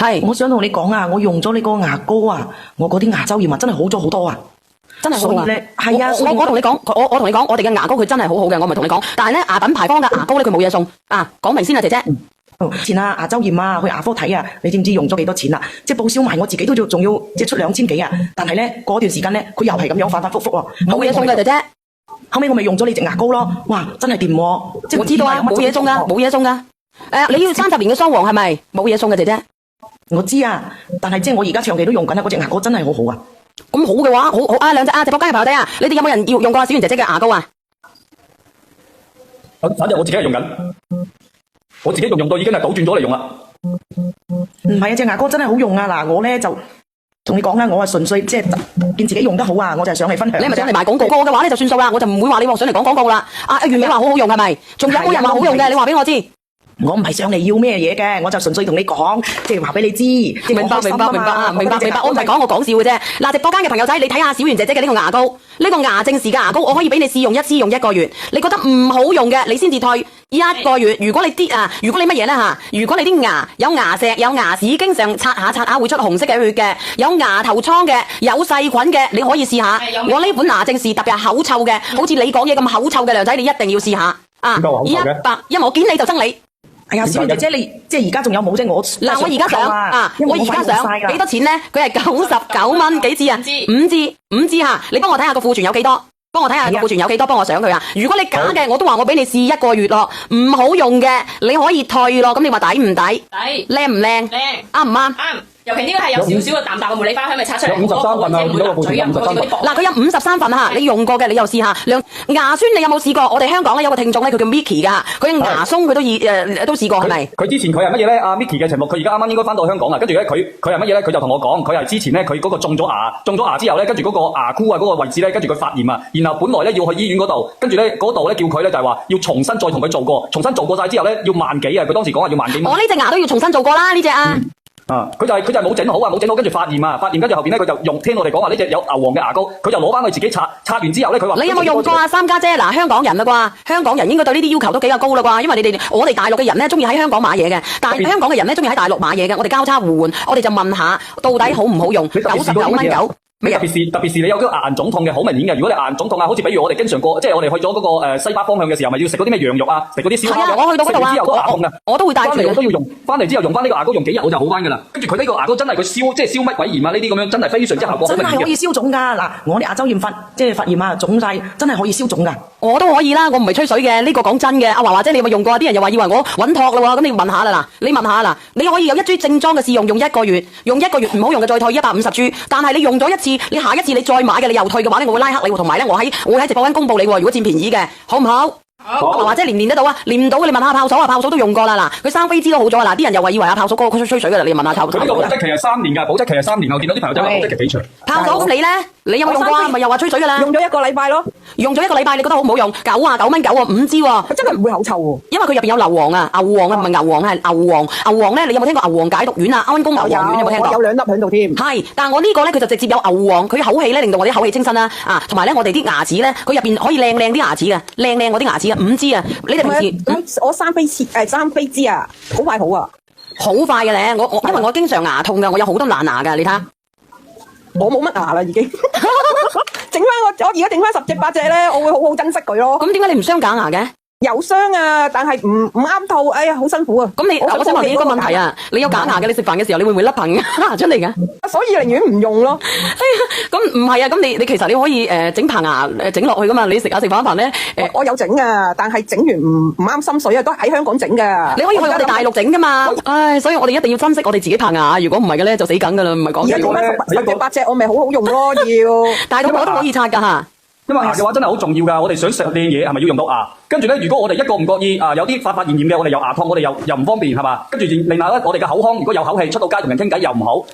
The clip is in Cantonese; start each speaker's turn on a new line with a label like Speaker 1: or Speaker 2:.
Speaker 1: 係，我想同你講啊，我用咗你個牙膏啊，我嗰啲牙周炎啊真係好咗好多啊！真係好啊！係啊，
Speaker 2: 我同你講，我同你講，我哋嘅牙膏佢真係好好嘅，我咪同你講。但係咧，牙品牌方嘅牙膏咧，佢冇嘢送啊！講明先啊，姐姐。
Speaker 1: 前啊牙周炎啊，去牙科睇啊，你知唔知用咗幾多錢啊？即係報銷埋我自己都仲要即係出2000幾啊！但係咧嗰段時間咧，佢又係咁樣反反复复喎，
Speaker 2: 冇嘢送嘅姐姐。
Speaker 1: 後尾我咪用咗你隻牙膏咯，哇，真係掂喎！即係
Speaker 2: 我知道啊，冇嘢送噶，冇嘢送噶。你要30年嘅雙黃係咪？冇嘢送嘅姐姐。
Speaker 1: 我知啊，但係即係我而家長期都用緊啊，嗰隻牙膏真係好好啊！
Speaker 2: 咁好嘅話，好啊，兩隻直播間嘅朋友仔啊，你哋有冇人要用過小圓姐姐嘅牙膏啊？
Speaker 3: 反正我自己係用緊，我自己用到已經係倒轉咗嚟用啦。
Speaker 1: 唔係啊，隻牙膏真係好用啊！嗱，我咧就同你講啦，我係純粹即係見自己用得好啊，我就係上嚟分享。
Speaker 2: 你係咪上嚟賣廣告？過嘅話咧就算數啦，我就唔會話你上嚟講廣告啦。袁美話好好用係咪？仲有冇人話好用嘅？你話俾我知。
Speaker 1: 我唔係上嚟要咩嘢嘅，我就純粹同你講，即係話俾你知。
Speaker 2: 明白，我唔係講我講笑嘅啫。嗱，直播間嘅朋友仔，你睇下小圓姐姐嘅呢個牙膏，呢個牙正時嘅牙膏，我可以俾你試用一支用1個月。你覺得唔好用嘅，你先至退1個月。如果你乜嘢咧吓？如果你啲牙有牙石、有牙屎，經常刷下會出紅色嘅血嘅，有牙頭瘡嘅，有細菌嘅，你可以試下。我呢款牙正時特別係口臭嘅，好似你講嘢咁口臭嘅娘仔，你一定要試下啊！100，因為我見你就憎你。
Speaker 1: 哎呀，小圓姐姐，你即係而家仲有冇啫？我
Speaker 2: 而家想我而家想幾多錢咧？佢係99蚊幾支啊？5支吓，你幫我睇下個庫存有幾多？幫我睇下個庫存有幾多？幫我上佢啊！如果你假嘅，我都話我俾你試1個月咯，唔好用嘅你可以退咯。咁你話抵唔抵？抵。靚唔靚？靚。啱唔啱？啱。
Speaker 4: 尤其呢個係有少少嘅淡嘅茉莉花香，咪擦出嚟。
Speaker 3: 有53份啊，見到個庫存有53份。
Speaker 2: 嗱，佢有53份吓，你用過嘅你又試下。牙酸你有冇試過？我哋香港咧有個聽眾咧，佢叫 Micky 噶，佢牙鬆佢都試過係咪？
Speaker 3: 佢之前佢係乜嘢咧？阿 Micky 嘅題目，佢而家啱啱應該翻到香港啦。跟住咧，佢係乜嘢咧？佢就同我講，佢係之前咧，佢嗰個種咗牙之後咧，跟住嗰個牙箍啊嗰個位置咧，跟住佢發炎啊，然後本來咧要去醫院嗰度，跟住咧嗰度咧叫佢咧就係話要重新再同佢做過，重新做過晒之後咧要1萬幾啊！佢當時講話要1萬幾蚊。
Speaker 2: 我呢隻牙都要重新做過啦，呢隻啊。
Speaker 3: 佢就係冇整好啊，冇整好，跟住發炎啊，發炎跟住後邊咧佢就聽我哋講話呢隻有牛黃嘅牙膏，佢就攞翻去自己刷完之後咧，佢話你有冇用過啊？三家姐嗱，香港人啦啩，香港人應該對呢啲要求都比較高啦啩，因為我哋大陸嘅人咧中意喺香港買嘢嘅，但係香港嘅人咧中意喺大陸買嘢嘅，我哋交叉互換，我哋就問下到底好唔好用？99蚊9。特別是你有嗰個牙齦腫痛嘅，好明顯嘅。如果你牙齦腫痛啊，好似比如我哋經常過，即係我哋去咗嗰個西北方向嘅時候，咪要食嗰啲咩羊肉啊，食嗰啲燒烤肉。
Speaker 2: 我去到嗰度啊，我都會帶住。
Speaker 3: 翻嚟我都要用，翻嚟之後用翻呢個牙膏，用幾日我就好翻噶啦。跟住佢呢個牙膏真係佢燒乜鬼炎啊？呢啲咁樣真係非常之效果。
Speaker 1: 真係可以消腫噶嗱，我啲牙周炎發炎啊，腫晒，真係可以消腫噶。
Speaker 2: 我都可以啦，我唔係吹水嘅，呢個講真嘅。阿華姐你有冇用過？啲人又話以為我穩托啦喎，咁你問下啦嗱，你問下嗱，你可以有一支正裝嘅試用1個月，用1個月唔好用嘅再退150株，但係你用咗一次，你下一次你再買嘅你又退嘅話咧，我會拉黑你，同埋咧我會喺直播間公布你喎。如果佔便宜嘅，好唔好？好，或者練得到啊？練唔到你問下炮嫂啊，炮嫂都用過啦。嗱，佢生飛枝都好咗啦。啲人又話以為阿炮嫂嗰個佢吹水噶啦，你問下炮嫂。
Speaker 3: 佢呢個保質期係3年噶，保質期係3年。我見到啲朋友仔話保質期幾長。
Speaker 2: 炮嫂咁你咧？你有冇用過啊？咪又話吹水噶啦？
Speaker 5: 用咗1個禮拜咯。
Speaker 2: 用咗1個禮拜，你覺得好唔好用？99蚊9喎，5支喎。
Speaker 5: 佢真係唔會口臭喎。
Speaker 2: 因為佢入邊有硫磺啊，牛黃啊，唔係牛黃係牛黃。牛黃咧，你有冇聽過牛黃解毒丸啊？安宮牛黃丸有冇聽過？
Speaker 5: 有2粒喺度添。
Speaker 2: 係，但係我呢個咧，佢就直接有牛黃，佢口氣咧令到我啲口氣清新啦。同埋咧，我哋啲牙齒咧，佢入邊可以靚啲牙齒嘅，靚我啲牙齒啊，5支啊。你哋平時
Speaker 5: 我生飛枝啊，好快好啊，
Speaker 2: 好快嘅咧。因為我經常牙痛嘅，我有好多爛牙嘅，你睇下。
Speaker 5: 我冇乜牙啦，已經整翻我而家整翻10隻8隻咧，我會好好珍惜佢咯。
Speaker 2: 咁點解你唔鑲假牙嘅？
Speaker 5: 有傷啊，但係唔啱套，哎呀，好辛苦啊！
Speaker 2: 咁我想問你一個問題啊，你有假牙嘅，你食飯嘅時候你會唔會甩棚牙出嚟嘅？
Speaker 5: 所以寧願唔用咯。
Speaker 2: 哎呀，咁唔係啊，咁你其實你可以整棚牙整落去噶嘛？你食飯咧
Speaker 5: 我有整啊，但係整完唔啱心水啊，都喺香港整噶。
Speaker 2: 你可以去我哋大陸整噶嘛？唉，所以我哋一定要珍惜我哋自己棚牙，如果唔係嘅咧就死梗噶啦，唔係講。
Speaker 5: 而家講翻10隻8隻，我咪好好用咯，要
Speaker 2: 大肚婆都可以刷噶吓。
Speaker 3: 因為牙嘅話真係好重要㗎，我哋想食靚嘢係咪要用到牙？跟住咧，如果我哋一個唔覺意有啲發炎嘅，我哋有牙痛，我哋又唔方便係嘛？跟住另外咧，我哋嘅口腔如果有口氣，出到街同人傾偈又唔好。